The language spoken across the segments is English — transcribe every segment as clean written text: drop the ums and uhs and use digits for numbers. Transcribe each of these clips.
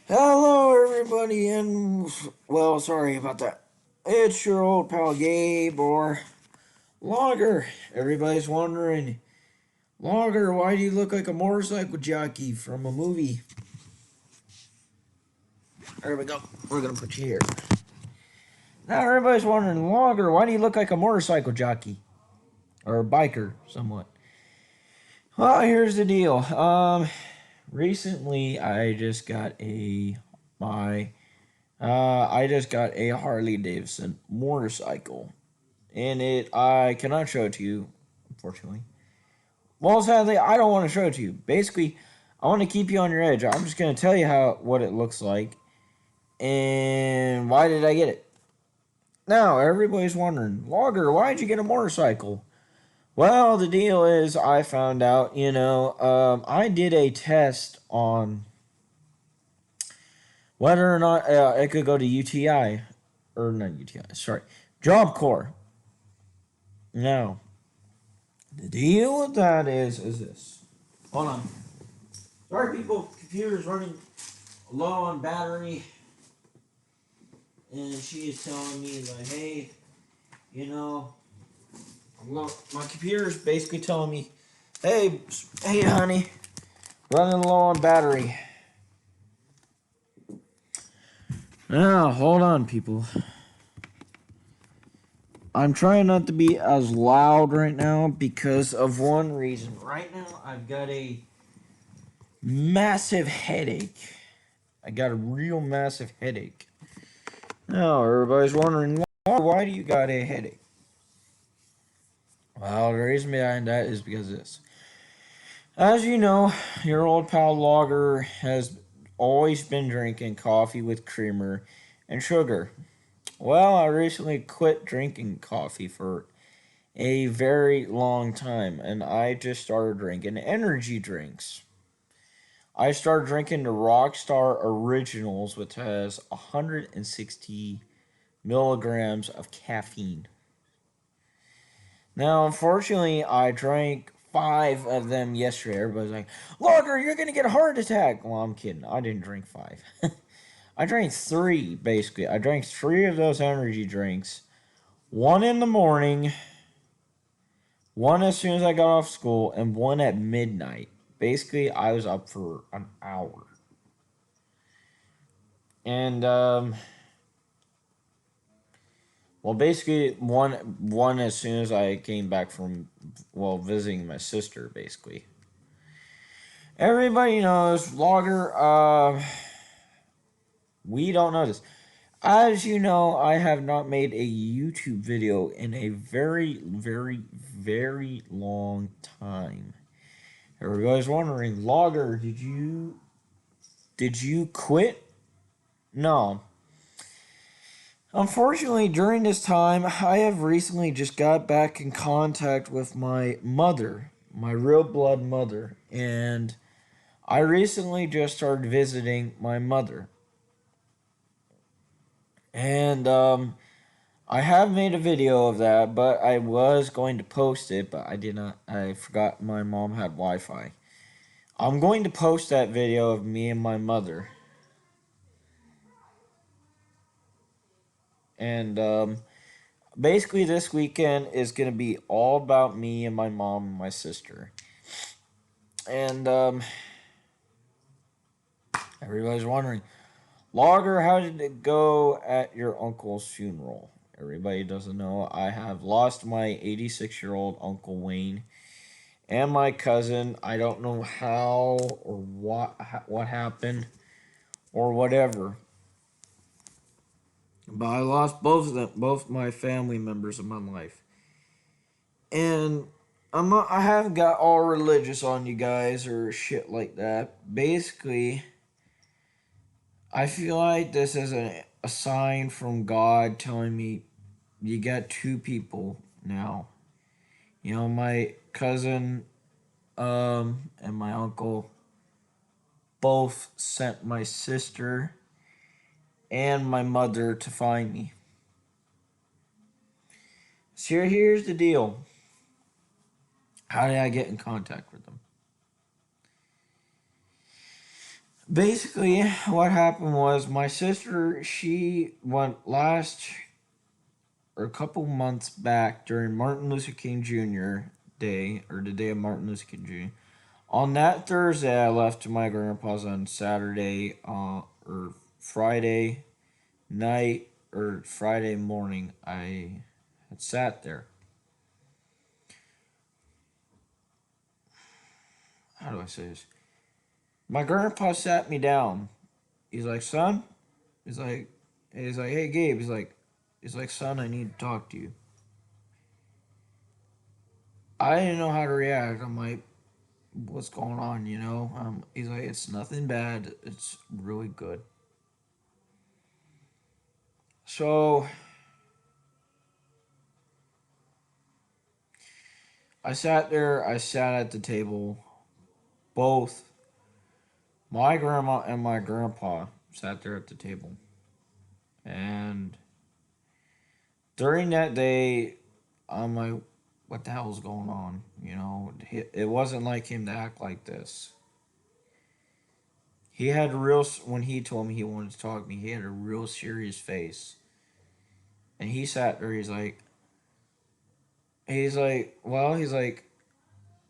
Hello, everybody, and well, sorry about that. It's your old pal Gabe or Logger. Everybody's wondering, Logger, why do you look like a motorcycle jockey from a movie? There we go. We're gonna put you here. Now everybody's wondering, Logger, why do you look like a motorcycle jockey or a biker, somewhat? Well, here's the deal. Recently I just got my I just got a Harley Davidson motorcycle. And I cannot show it to you, unfortunately. Well, sadly, I don't want to show it to you. Basically, I want to keep you on your edge. I'm just going to tell you what it looks like and why did I get it. Now, everybody's wondering, Logger, why did you get a motorcycle? Well, the deal is I found out, I did a test on whether or not I could go to UTI, or not UTI, sorry, Job Corps. Now, the deal with that is this. Hold on. Sorry, people. Computer's running low on battery, and she is telling me like, "Hey, you know, my computer's basically telling me, hey, honey, running low on battery." Now, hold on, people. I'm trying not to be as loud right now because of one reason. Right now, I've got a massive headache. I got a real massive headache. Now, everybody's wondering, why do you got a headache? Well, the reason behind that is because of this. As you know, your old pal Logger has always been drinking coffee with creamer and sugar. Well, I recently quit drinking coffee for a very long time, and I just started drinking energy drinks. I started drinking the Rockstar Originals, which has 160 milligrams of caffeine. Now, unfortunately, I drank 5 of them yesterday. Everybody's like, Logger, you're going to get a heart attack. Well, I'm kidding. I didn't drink 5. I drank 3, basically. I drank 3 of those energy drinks. One in the morning, one as soon as I got off school, and one at midnight. Basically, I was up for an hour. And, well, basically, one as soon as I came back from, visiting my sister, basically. Everybody knows Logger. We don't know this. As you know, I have not made a YouTube video in a very, very, very long time. Everybody's wondering, Logger, did you quit? No. Unfortunately, during this time, I have recently just got back in contact with my mother, my real blood mother, and I recently just started visiting my mother. And I have made a video of that, but I was going to post it, but I did not. I forgot my mom had Wi-Fi. I'm going to post that video of me and my mother. And basically this weekend is going to be all about me and my mom and my sister. And everybody's wondering, Logger, how did it go at your uncle's funeral? Everybody doesn't know. I have lost my 86-year-old Uncle Wayne and my cousin. I don't know how or what happened or whatever. But I lost both of them, both my family members in my life. And I haven't got all religious on you guys or shit like that. Basically, I feel like this is a sign from God telling me you got two people now. You know, my cousin and my uncle both sent my sister and my mother to find me. So here's the deal. How did I get in contact with them? Basically, what happened was my sister, she went last or a couple months back during Martin Luther King Jr. Day, or the day of Martin Luther King Jr. On that Thursday, I left to my grandpa's on Saturday, or Friday night, or Friday morning. I had sat there. How do I say this? My grandpa sat me down. He's like, son. He's like, hey Gabe. He's like, son, I need to talk to you. I didn't know how to react. I'm like, what's going on? He's like, it's nothing bad. It's really good. So I sat there. I sat at the table. Both my grandma and my grandpa sat there at the table. And during that day, I'm like, what the hell is going on? It wasn't like him to act like this. He had a real, when he told me he wanted to talk to me, he had a real serious face. And he sat there, he's like,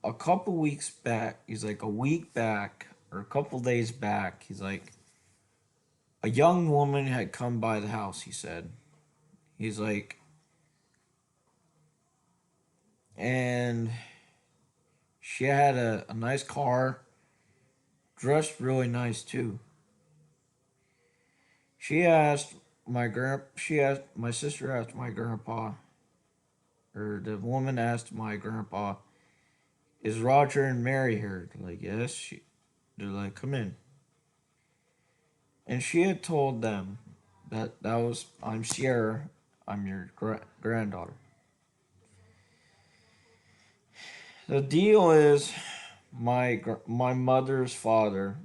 a couple weeks back, he's like, a week back, or a couple days back, he's like, a young woman had come by the house, he said. He's like, and she had a nice car, dressed really nice too. My sister asked my grandpa, or the woman asked my grandpa, is Roger and Mary here? They're like, yes. They're like, come in. And she had told them I'm Sierra, I'm your granddaughter. The deal is, my mother's father,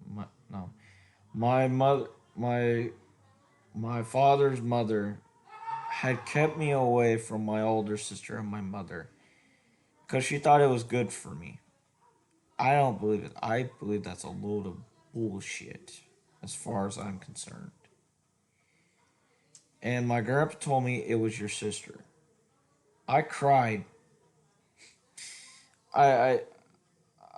my, no, my mother, my father's mother had kept me away from my older sister and my mother because she thought it was good for me. I don't believe it. I believe that's a load of bullshit, as far as I'm concerned. And my grandpa told me it was your sister. I cried. I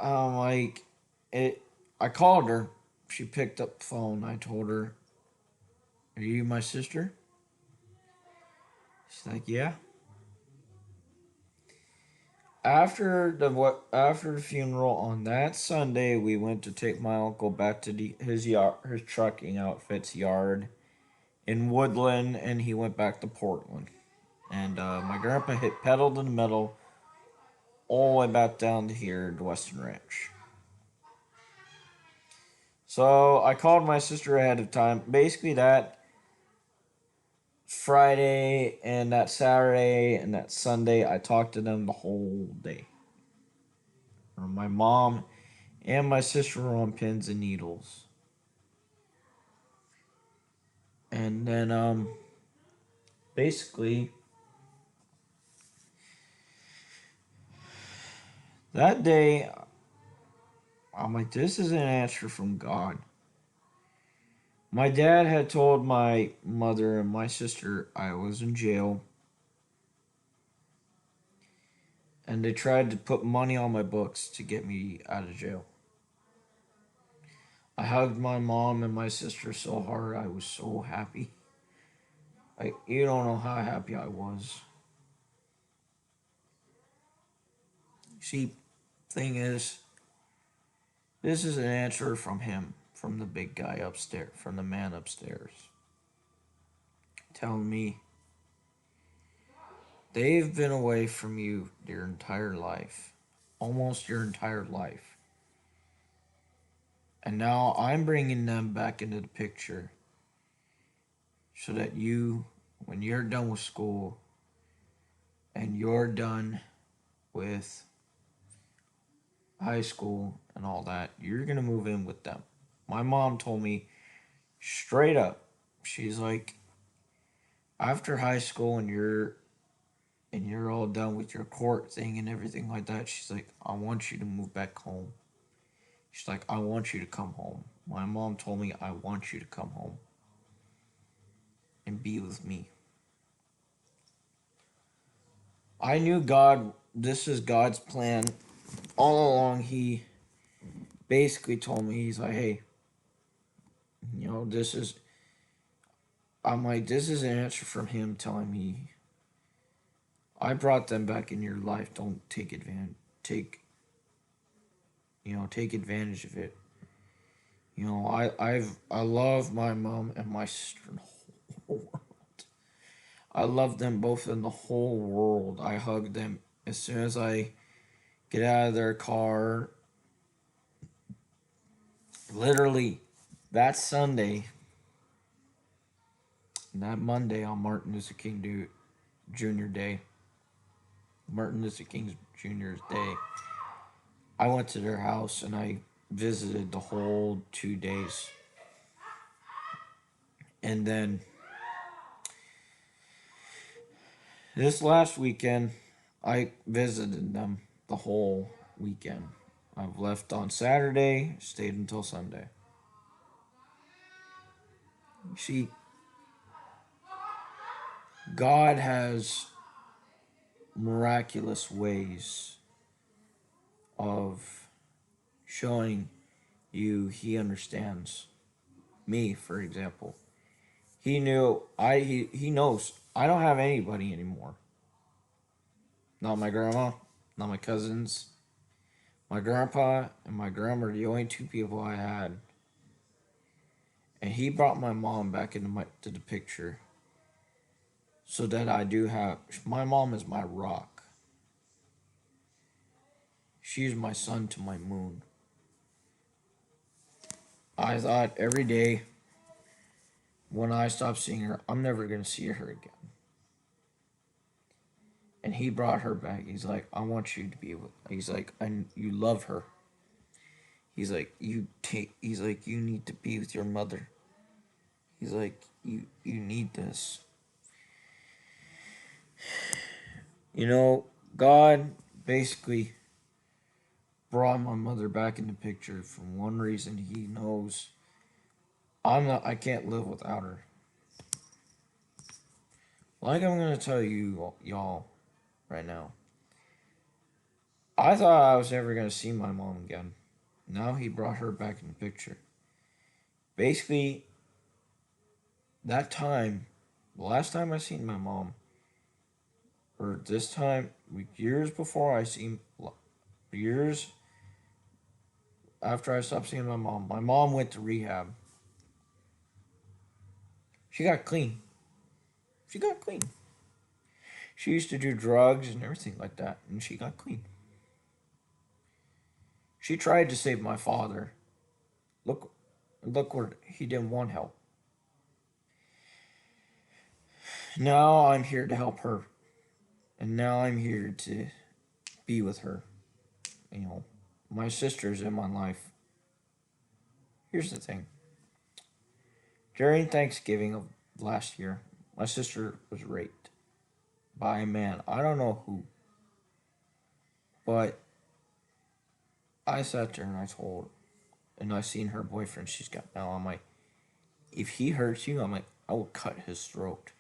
like it. I called her. She picked up the phone. I told her, "Are you my sister?" She's like, "Yeah." After the funeral on that Sunday, we went to take my uncle back to his trucking outfit's yard in Woodland, and he went back to Portland. And my grandpa hit pedal to the metal all the way back down to here to Western Ranch. So I called my sister ahead of time. Basically, that Friday and that Saturday and that Sunday, I talked to them the whole day. My mom and my sister were on pins and needles. And then, basically, that day, I'm like, this is an answer from God. My dad had told my mother and my sister I was in jail, and they tried to put money on my books to get me out of jail. I hugged my mom and my sister so hard, I was so happy. Like, you don't know how happy I was. See, thing is, this is an answer from him, from the big guy upstairs, from the man upstairs, telling me they've been away from you your entire life, almost your entire life. And now I'm bringing them back into the picture so that you, when you're done with school and you're done with high school and all that, you're going to move in with them. My mom told me straight up, she's like, after high school and you're all done with your court thing and everything like that, she's like, I want you to move back home. She's like, I want you to come home. My mom told me, I want you to come home and be with me. I knew God, this is God's plan. All along, He basically told me, He's like, hey, I'm like, this is an answer from Him telling me, I brought them back in your life. Don't take advantage. Take advantage of it. I love my mom and my sister in the whole world. I love them both in the whole world. I hug them as soon as I get out of their car. Literally, that Sunday, that Monday on Martin Luther King Jr. Day, Martin Luther King Jr.'s Day, I went to their house and I visited the whole 2 days. And then this last weekend, I visited them the whole weekend. I've left on Saturday, stayed until Sunday. See, God has miraculous ways of showing you He understands. Me, for example. He knows I don't have anybody anymore. Not my grandma, not my cousins. My grandpa and my grandma are the only two people I had. And He brought my mom back to the picture. So that I do have, my mom is my rock. She's my sun to my moon. I thought every day when I stopped seeing her, I'm never going to see her again. And He brought her back. He's like, I want you to be with, he's like, you love her. He's like, he's like, you need to be with your mother. He's like, you need this. God basically brought my mother back in the picture for one reason. He knows I can't live without her. Like I'm going to tell y'all right now. I thought I was never going to see my mom again. Now He brought her back in the picture. Basically, that time, the last time I seen my mom, or this time, years after I stopped seeing my mom went to rehab. She got clean. She used to do drugs and everything like that, and she got clean. She tried to save my father. Look what he didn't want help. Now I'm here to help her. And now I'm here to be with her. My sister's in my life. Here's the thing. During Thanksgiving of last year, my sister was raped by a man. I don't know who. But I sat there and I seen her boyfriend she's got now. I'm like, if he hurts you, I'm like, I will cut his throat.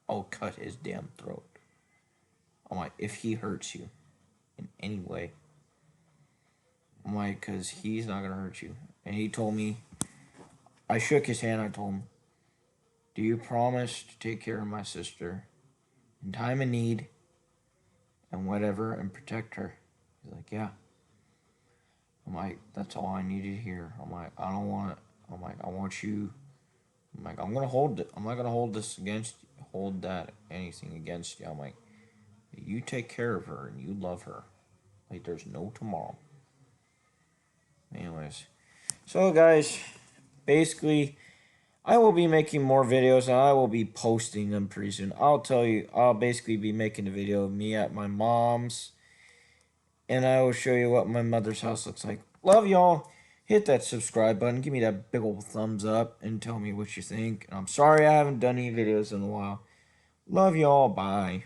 I will cut his damn throat. I'm like, if he hurts you in any way, I'm like, because he's not going to hurt you. And he told me, I shook his hand. I told him, do you promise to take care of my sister in time of need and whatever and protect her? He's like, yeah. I'm like, that's all I needed to hear. I'm like, I don't want it. I'm like, I want you. I'm like, I'm gonna hold it. I'm not gonna hold anything against you. I'm like, you take care of her and you love her. Like, there's no tomorrow. Anyways, so guys, basically, I will be making more videos and I will be posting them pretty soon. I'll basically be making a video of me at my mom's. And I will show you what my mother's house looks like. Love y'all. Hit that subscribe button. Give me that big old thumbs up and tell me what you think. And I'm sorry I haven't done any videos in a while. Love y'all. Bye.